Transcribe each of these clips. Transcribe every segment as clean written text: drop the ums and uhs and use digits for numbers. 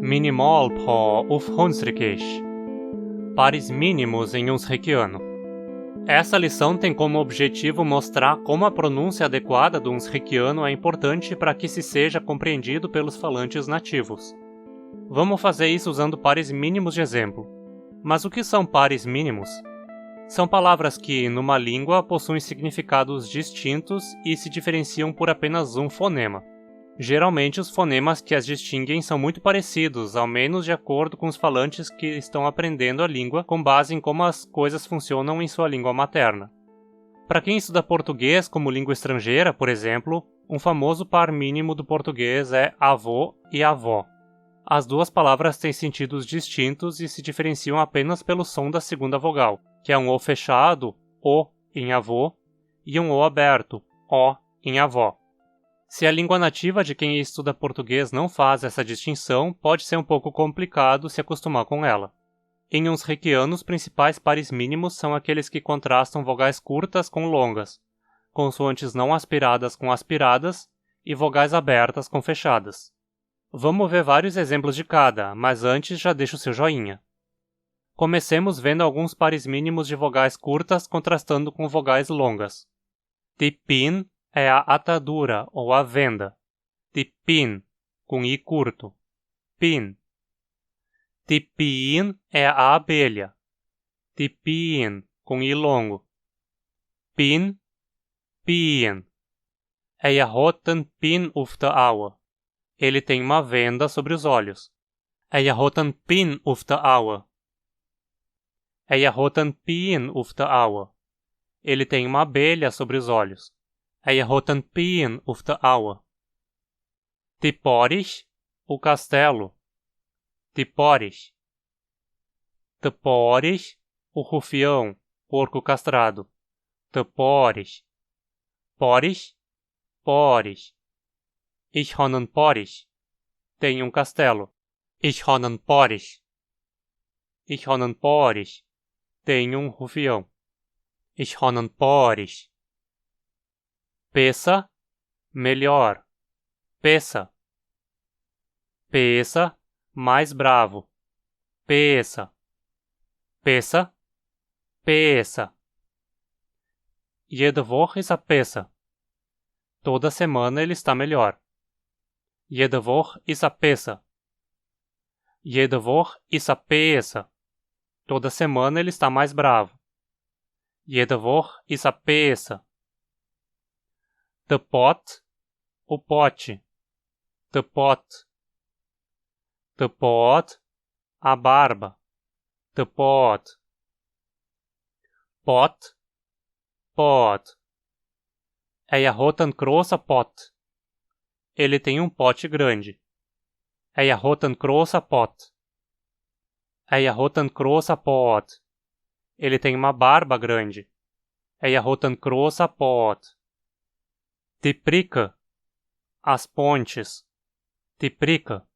Minimal på Ufhunsrikish. Pares mínimos em Unsrikiano. Essa lição tem como objetivo mostrar como a pronúncia adequada do Unsrikiano é importante para que se seja compreendido pelos falantes nativos. Vamos fazer isso usando pares mínimos de exemplo. Mas o que são pares mínimos? São palavras que, numa língua, possuem significados distintos e se diferenciam por apenas um fonema. Geralmente, os fonemas que as distinguem são muito parecidos, ao menos de acordo com os falantes que estão aprendendo a língua com base em como as coisas funcionam em sua língua materna. Para quem estuda português como língua estrangeira, por exemplo, um famoso par mínimo do português é avô e avó. As duas palavras têm sentidos distintos e se diferenciam apenas pelo som da segunda vogal, que é um O fechado, O, em avô, e um O aberto, O, em avó. Se a língua nativa de quem estuda português não faz essa distinção, pode ser um pouco complicado se acostumar com ela. Em Unsrikiano, os principais pares mínimos são aqueles que contrastam vogais curtas com longas, consoantes não aspiradas com aspiradas e vogais abertas com fechadas. Vamos ver vários exemplos de cada, mas antes já deixa o seu joinha. Comecemos vendo alguns pares mínimos de vogais curtas contrastando com vogais longas. Tipin é a atadura ou a venda. Tipin, com I curto. Pin. Tipin é a abelha. Tipin, com I longo. Pin, pien. Eyahotan pin ufta awa. Ele tem uma venda sobre os olhos. Eyahotan pin ufta awa. Eyahotan pien ufta awa. Ele tem uma abelha sobre os olhos. Eyahotan pien ufta awa. Tiporish, o castelo. Tiporish. Teporish, o rufião, porco castrado. Teporish. Porish, porish. Ich honen porish. Tem um castelo. Ich honen porish. Ich honen porish. Tem um rufião. Ich honen porish. Peça, melhor. Peça. Peça, mais bravo. Peça. Peça. Peça. Jede Woche ist a peça. Toda semana ele está melhor. Jede Woche ist a peça. Jede Woche ist a peça. Toda semana ele está mais bravo. Jede Woche ist a peça. The pot, o pote. The pot. The pot, a barba. The pot. Pot, pot. Eyahotan großer pot. Ele tem um pote grande. Eyahotan großer pot. Eyahotan großer pot. Ele tem uma barba grande. Eyahotan großer pot. Tiprica, as pontes. Tiprica.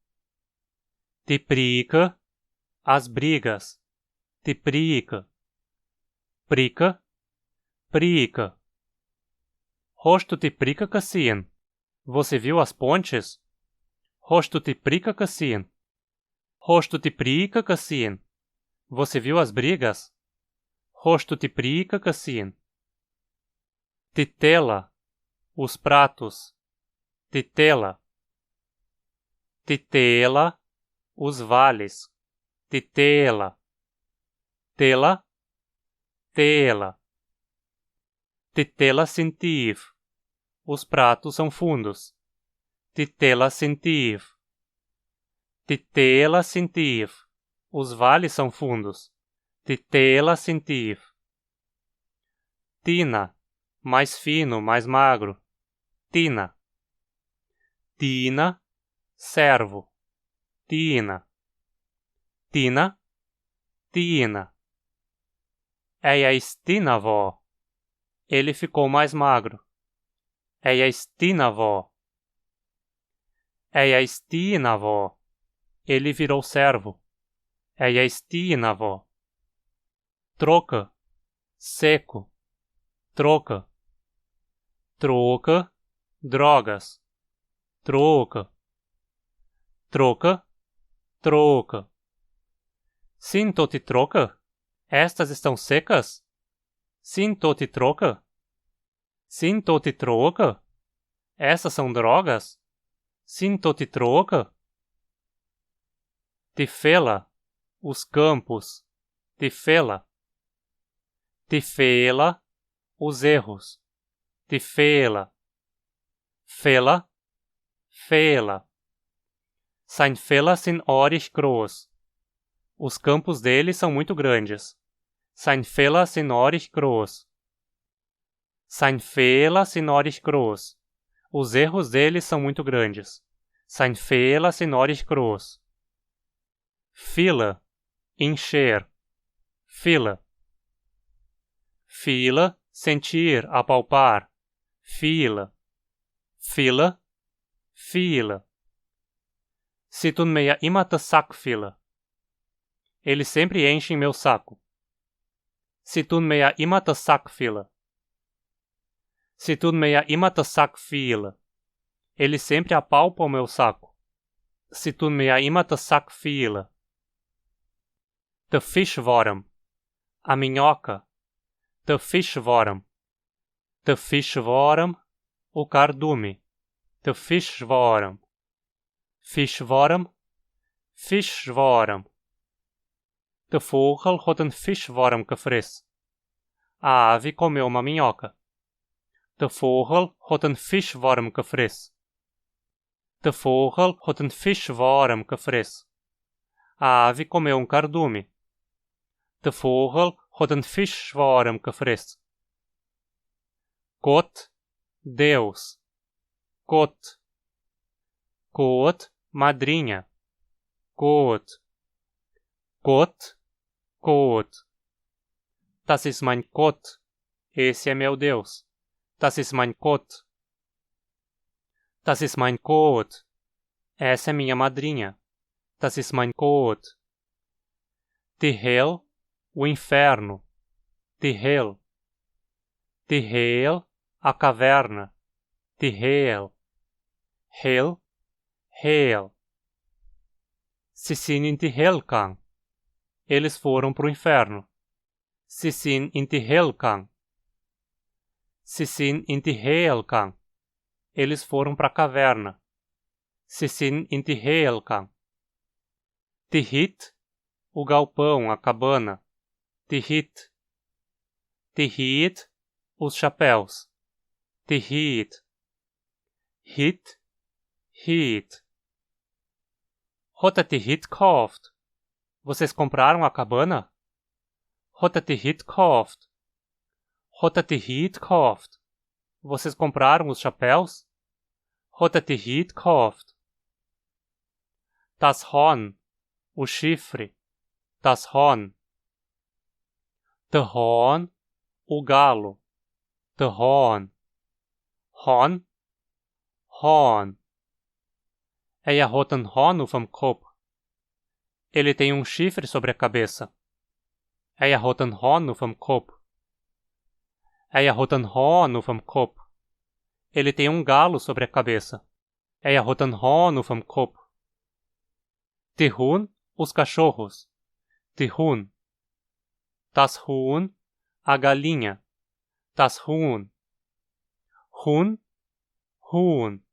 Tiprica, as brigas. Tiprica. Prica, prica. Rosto tiprica Cassian. Você viu as pontes? Rosto tiprica Cassian. Rosto tiprica Cassian. Você viu as brigas? Rosto tiprica Cassian. Titela, os pratos. Titela. Titela, os vales. Titela. Tela. Tela. Titela sentiv. Os pratos são fundos. Titela sentiv. Titela sentiv. Os vales são fundos. Titela sentiv. Tina, mais fino, mais magro. Tina. Tina, servo. Tina. Tina. Tina. Eia Stinavó. Ele ficou mais magro. Eia Stinavó. Eia Stinavó. Ele virou servo. Eia Stinavó. Troca. Seco. Troca. Troca. Drogas. Troca. Troca. troca. Sinto-te troca? Estas estão secas? Sinto-te troca? Sinto-te troca? Essas são drogas? Sinto-te troca? Tifela, os campos. Tifela. Tifela, os erros. Tifela. Fela, fela. Sein fela sin oris groß. Os campos dele são muito grandes. Sein fela sin oris groß. Sein fela sin oris groß. Os erros dele são muito grandes. Sein fela sin oris groß. Fila, encher. Fila. Fila, sentir, apalpar. Fila. Fila, fila. Situn meia imata sackfila. Eles sempre enchem meu saco. Situn meia imata sackfila. Situn meia imata sackfila. Eles sempre apalpam meu saco. Situn meia imata sackfila. De fischworm. A minhoca. De fischworm. De fischworm. O cardume. De fischworm. Fischworm. Fischworm. De vogel had een visworm gefris. A ave comeu uma minhoca. De vogel had een visworm gefris. De vogel had een visworm gefris. A ave comeu cardume. De vogel had een visworm gefris. God, Deus. God. God, madrinha. God. God, God. Das ist mein Gott. Esse é meu Deus. Das ist mein Gott. Das ist mein Gott. Essa é minha madrinha. Das ist mein Gott. Die Hell, o inferno. Die Hell. Die Hell, a caverna. Die Hell. Hell, Hell. Sie sind in die Hellgang. Eles foram pro inferno. Sie sind in die Hellgang. Sie sind in die Hellgang. Eles foram pra caverna. Sie sind in die Hellgang. Die Hit, o galpão, a cabana. Die Hit. Die Hit, os chapéus. Die Hit. Hit, Hit. Hat die Hit gekauft? Vocês compraram a cabana? Hat die Hit gekauft? Hat die Hit gekauft? Vocês compraram os chapéus? Hat die Hit gekauft? Das Horn, o chifre. Das Horn. The Horn, o galo. The Horn. Horn, Horn. Hat een Horn op hem kop. Ele tem um chifre sobre a cabeça. Hat een Horn op hem kop. Hat een Horn op hem kop. Ele tem um galo sobre a cabeça. Hat een Horn op hem kop. Die Huhn, os cachorros. Die Huhn. Das Huhn, a galinha. Das Huhn. Huhn, Huhn.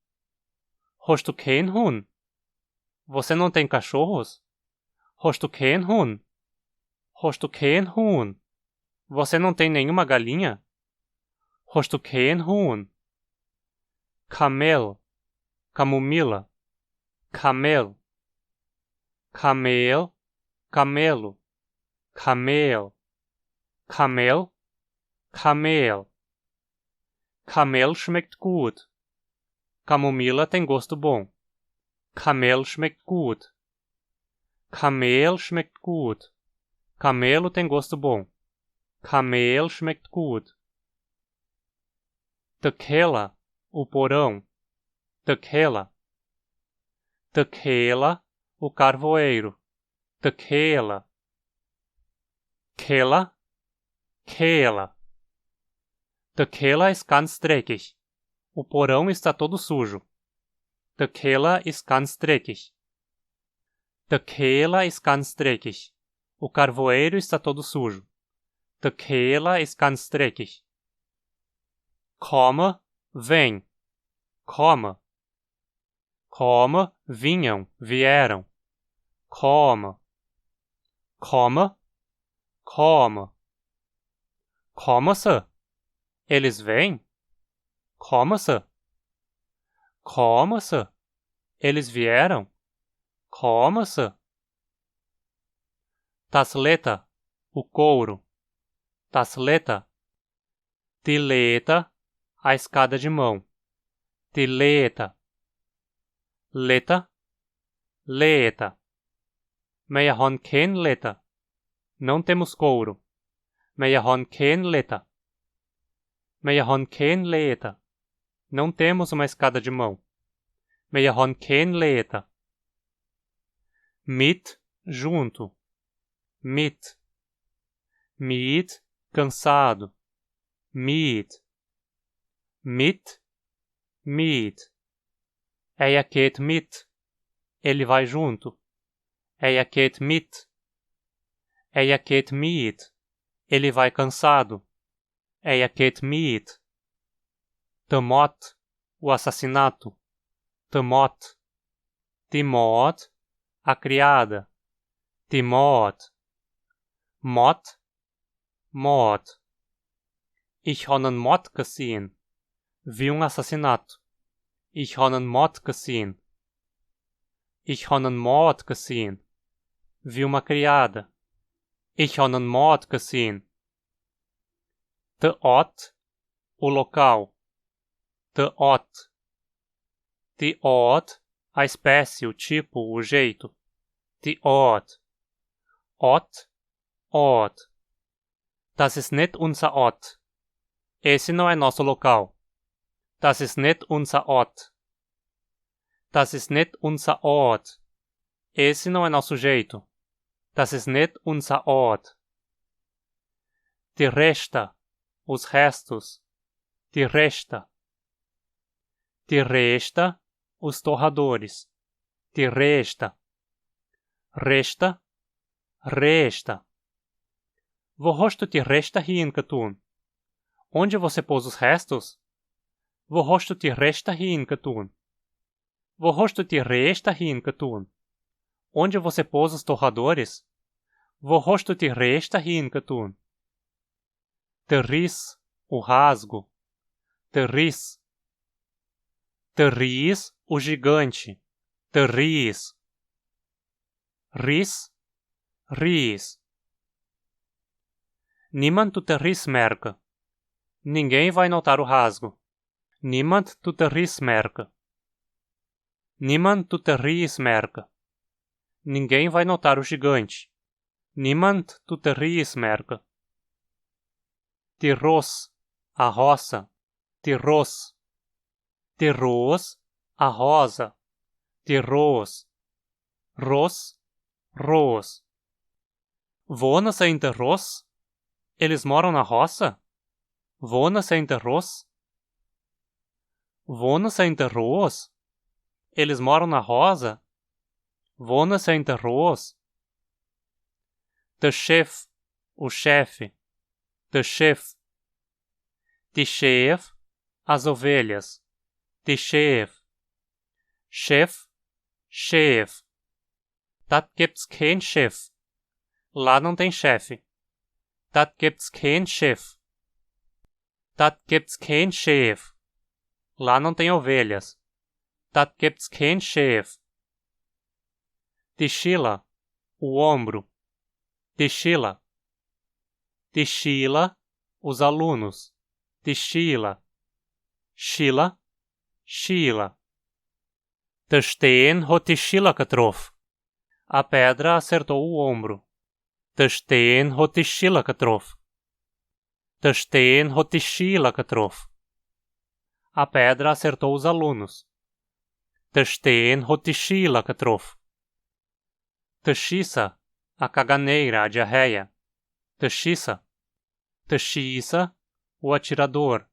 Hast du kein Huhn? Você não tem cachorros? Hast du kein Huhn? Hast du kein Huhn? Você não tem nenhuma galinha? Hast du kein Huhn? Camel, camomila. Camel. Camel, camelo. Camel. Camel, Camel. Camel schmeckt gut. Camomila tem gosto bom. Camel schmeckt gut. Camel schmeckt gut. Camelo tem gosto bom. Camel schmeckt gut. De Keller, o porão. De Keller. De Keller, o carvoeiro. De Keller. Keller, Keller. De Keller ist ganz dreckig. O porão está todo sujo. De Keller ist ganz dreckig. De keler is ganz dreckig. O carvoeiro está todo sujo. De keler is ganz dreckig. Komme, vem. Komme. Komme, vinham, vieram. Komme. Komme. Komme. Komme-se. Eles vêm? Komme-se. Komme-se. Eles vieram? Komme-se. Tasleta, o couro. Tasleta. Tileta, a escada de mão. Tileta. Leta. Leta. Men jeg har ken leta. Não temos couro. Men jeg har ken leta. Men jeg har ken leta. Não temos uma escada de mão. Men jeg har ken leta. Mit, junto. Mit. Mit, cansado. Mit. Mit. Mit. Er geht mit. Ele vai junto. Er geht mit. Er geht mit. Ele vai cansado. Er geht mit. De Mott, o assassinato. De Mott. De Mott, a criada. De Mott. Mott. Mott. Ich habe einen Mord gesehen. Vi assassinato. Ich habe einen Mord gesehen. Ich habe einen Mord gesehen. Vi uma criada. Ich habe einen Mord gesehen. De Ort, o local. De Ort. De Ort, a espécie, o tipo, o jeito. De Ort. Ort, Ort. Das ist nicht unser Ort. Esse não é nosso local. Das ist nicht unser Ort. Das ist nicht unser Ort. Esse não é nosso jeito. Das ist nicht unser Ort. Die Resta, os restos. Die Resta. Die Resta, os torradores. Die Resta. Resta. Resta. Wo hast du die Resta hingetan? Onde você pôs os restos? Wo hast du die Resta hingetan? Wo hast du die Resta hingetan? Onde você pôs os torradores? Wo hast du die Resta hingetan? Der Riss, o rasgo. Der Riss. Der Riss, o gigante. Der Riss. Riss. Riss. Niemand tut der Riss merken. Ninguém vai notar o rasgo. Niemand tut der Riss merken. Niemand tut der Riss merken. Ninguém vai notar o gigante. Niemand tut der Riss merken. Die Ross, a roça. Die Ross. Die Ross, a rosa. Die Ross. Ross, Ross. Wohnen sie in der Ross? Eles moram na roça? Wohnen sie in der Ross? Wohnen sie in der Ross? Eles moram na rosa? Wohnen sie in der Ross? Der Chef, o chefe. Der Chef. Die Chef, as ovelhas. Die Chef. Chef, Chef. Dat gibt's kein Chef. Lá não tem chefe. Dat gibt's kein Chef. Dat gibt's kein Chef. Lá não tem ovelhas. Dat gibt's kein Chef. Die Schiller, o ombro. Die Schiller. Die Schiller, os alunos. Die Schiller. Schiller, Schiller. Der Steen hat die Schiller getroffen. A pedra acertou o ombro. Der Steen hat die Schiller getroffen. Der Steen hat die Schiller getroffen. A pedra acertou os alunos. Der Steen hat die Schiller getroffen. Der Schießer, a caganeira, a diarreia. Der Schießer. Der Schießer, o atirador.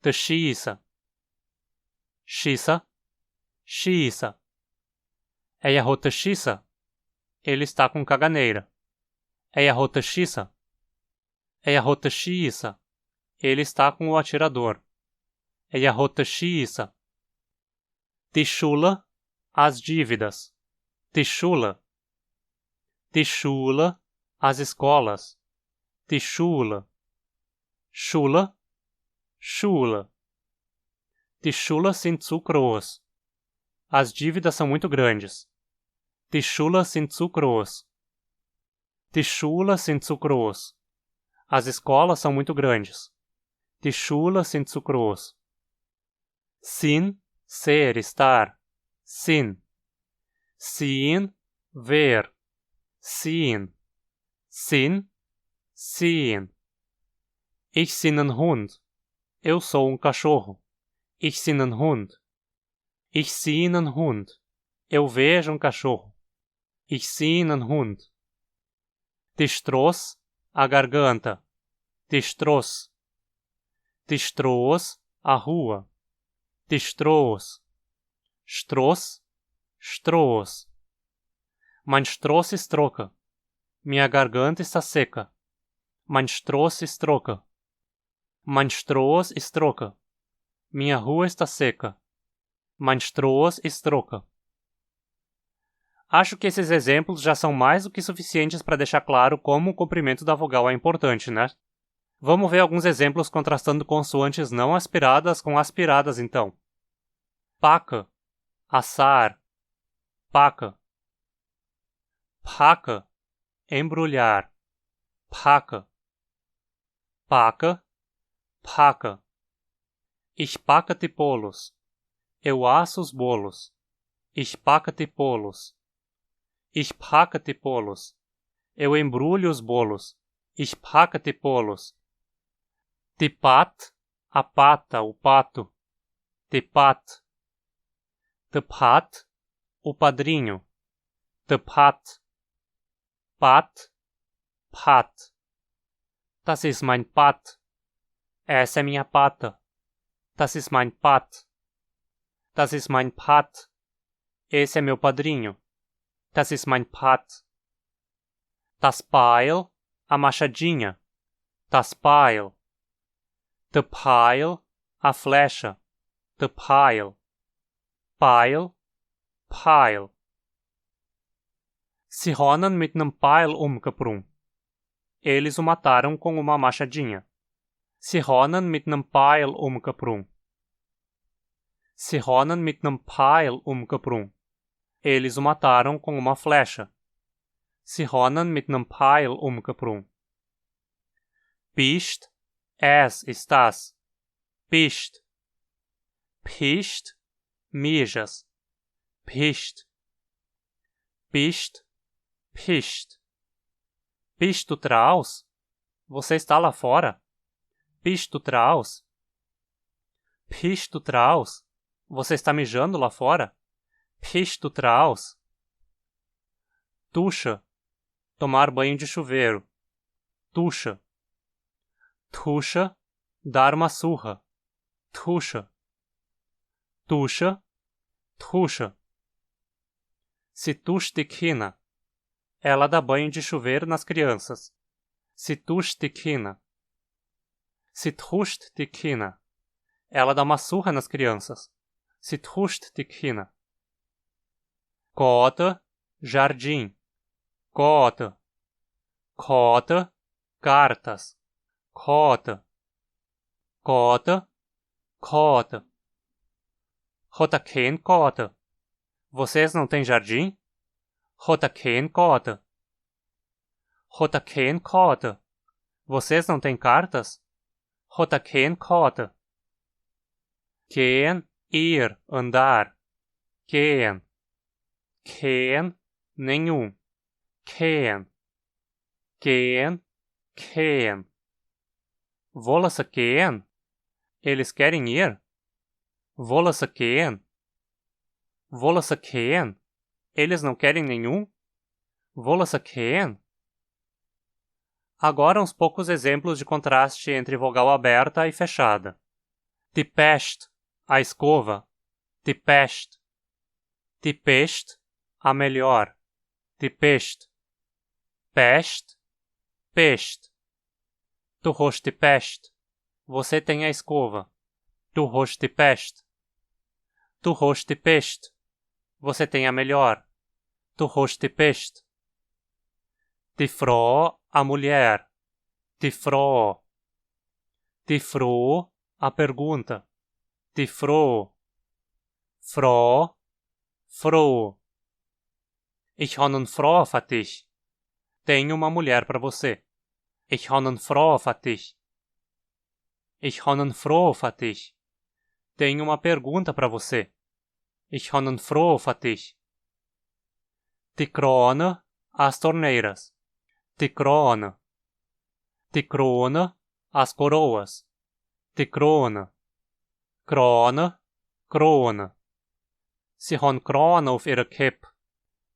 Der Schießer. Schießer, Schießer. Er hat der Schießer. Ele está com caganeira. É a rota Xissa. É a rota Xissa. Ele está com o atirador. É a rota Xissa. Tichula, as dívidas. Tichula. Tichula, as escolas. Tichula. Chula. Chula. Tichula sind zu groß. As dívidas são muito grandes. Tichula sind zu groß. Tichula sind zu groß. As escolas são muito grandes. Tichula sind zu groß. Sin, ser, estar. Sin. Sehen, ver. Sehen. Sin, sehen. Ich bin ein Hund. Eu sou cachorro. Ich bin ein Hund. Ich sehe einen Hund. Eu vejo cachorro. Ich sehe einen Hund. Destroço, a garganta. Destroço. Destroço, a rua. Destroço. Stroß, Stroß. Mein Stroß ist trocken. Minha garganta está seca. Mein Stroß ist trocken. Mein Stroß ist trocken. Minha rua está seca. Mein Stroß ist trocken. Acho que esses exemplos já são mais do que suficientes para deixar claro como o comprimento da vogal é importante, né? Vamos ver alguns exemplos contrastando consoantes não aspiradas com aspiradas, então. Paca, assar, paca. Paca, embrulhar, paca. Paca, paca. Ich backe die bolos. Eu asso os bolos. Ich backe die bolos. Ich packe die bolos. Eu embrulho os bolos. Ich packe die bolos. Die Pat, a pata, o pato. Die Pat. De Pat, o padrinho. De Pat. Pat, Pat. Das ist mein Pat. Essa é minha pata. Das ist mein Pat. Das ist mein Pat. Esse é meu padrinho. Das ist mein Pat. Das Beil, a machadinha. Das Beil. The Pile, a flecha. The Pile. Pile, Pile. Sie haben mit nem Pile umgebracht. Eles o mataram com uma machadinha. Sie haben mit nem Pile umgebracht. Sie haben mit nem Pile umgebracht. Eles o mataram com uma flecha. Sie haben mit nem Pile umgebracht. Bist, estás. Bist. Bist, mijas. Bist. Bist, bist. Bist du draußen? Você está lá fora? Bist du draußen? Bist du draußen? Você está mijando lá fora? Bist du draußen? Ducha. Tomar banho de chuveiro. Ducha. Ducha. Dar uma surra. Ducha. Ducha. Ducha. Se tush die Kinder. Ela dá banho de chuveiro nas crianças. Se tush die Kinder. Se truscht die Kinder. Ela dá uma surra nas crianças. Se truscht die Kinder. Cota, jardim. Cota. Cota, cartas. Cota. Cota, cota. Rota kein cota. Vocês não têm jardim? Rota kein cota. Rota kein cota. Vocês não têm cartas? Rota kein cota. Gehen, ir, andar. Gehen. Gehen, nenhum. Gehen. Gehen, gehen. Wollen Sie gehen? Eles querem ir? Wollen Sie gehen? Wollen Sie gehen? Eles não querem nenhum? Wollen Sie gehen? Agora uns poucos exemplos de contraste entre vogal aberta e fechada. Die Pest, a escova. Die Pest. Die Pest, a melhor. die pest. Pest, pest. Du hast die pest. Você tem a escova. Du hast die pest. Du hast die pest. Você tem a melhor. Du hast die pest. Die Frau, a mulher. Die Frau. Die Frau, a pergunta. Die Frau. Frau, Frau. Ich habe eine Frau für dich. Tenho uma mulher para você. Ich habe eine Frau für dich. Ich habe eine Frau für dich. Tenho uma pergunta para você. Ich habe eine Frau für dich. Die Krone, as torneiras. Die Krone. Die Krone, as coroas. Die Krone. Krone, Krone. Sie haben Krone auf ihrer Cap.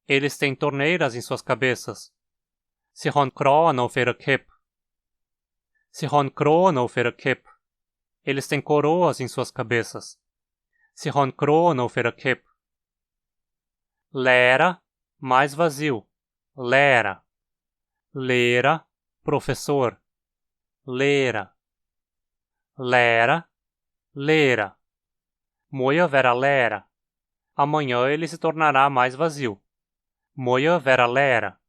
Eles têm torneiras em suas cabeças. Sie haben Krone auf ihrer Cap. Sie haben Krone auf ihrer Cap. Eles têm coroas em suas cabeças. Sie haben Krone auf ihrer Cap. Leera, mais vazio. Leera. Leera, professor. Leera. Leera, leera. Morgen verá leera. Amanhã ele se tornará mais vazio. Morgen verá leera.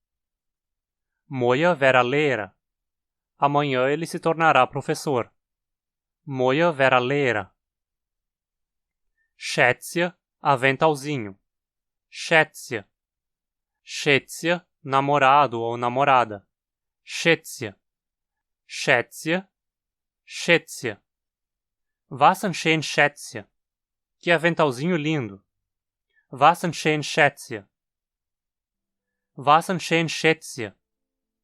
Morgen verá leera. Amanhã ele se tornará professor. Morgen verá leera. Schätzchen, aventalzinho. Schätzchen. Schätzchen, namorado ou namorada. Schätzchen. Schätzchen. Schätzchen. Was ein schön Schätzchen. Que aventalzinho lindo. Was ein schön Schätzchen. Was ein schön Schätzchen.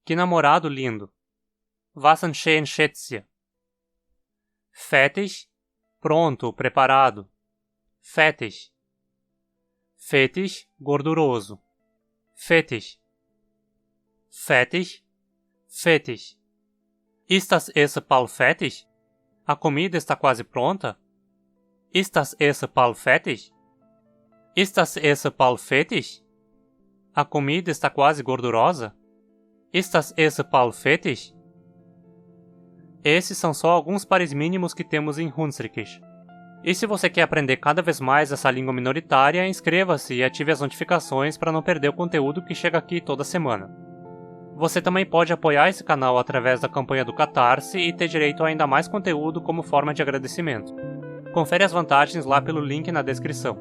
Que namorado lindo. Was ein schön Schätzchen. Fertig, pronto, preparado. Fertig. Fettig, gorduroso. Fettig. Fertig, fettig. Ist das Essen bald fertig? A comida está quase pronta? Ist das Essen bald fertig? Ist das Essen bald fertig? A comida está quase gordurosa? Ist das Essen bald fertig? Esses são só alguns pares mínimos que temos em Hunsrückisch. E se você quer aprender cada vez mais essa língua minoritária, inscreva-se e ative as notificações para não perder o conteúdo que chega aqui toda semana. Você também pode apoiar esse canal através da campanha do Catarse e ter direito a ainda mais conteúdo como forma de agradecimento. Confere as vantagens lá pelo link na descrição.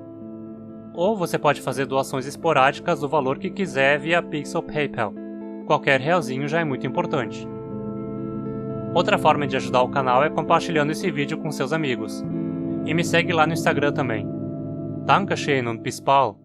Ou você pode fazer doações esporádicas do valor que quiser via Pix ou PayPal. Qualquer realzinho já é muito importante. Outra forma de ajudar o canal é compartilhando esse vídeo com seus amigos. E me segue lá no Instagram também. Dankeschön und bis bald!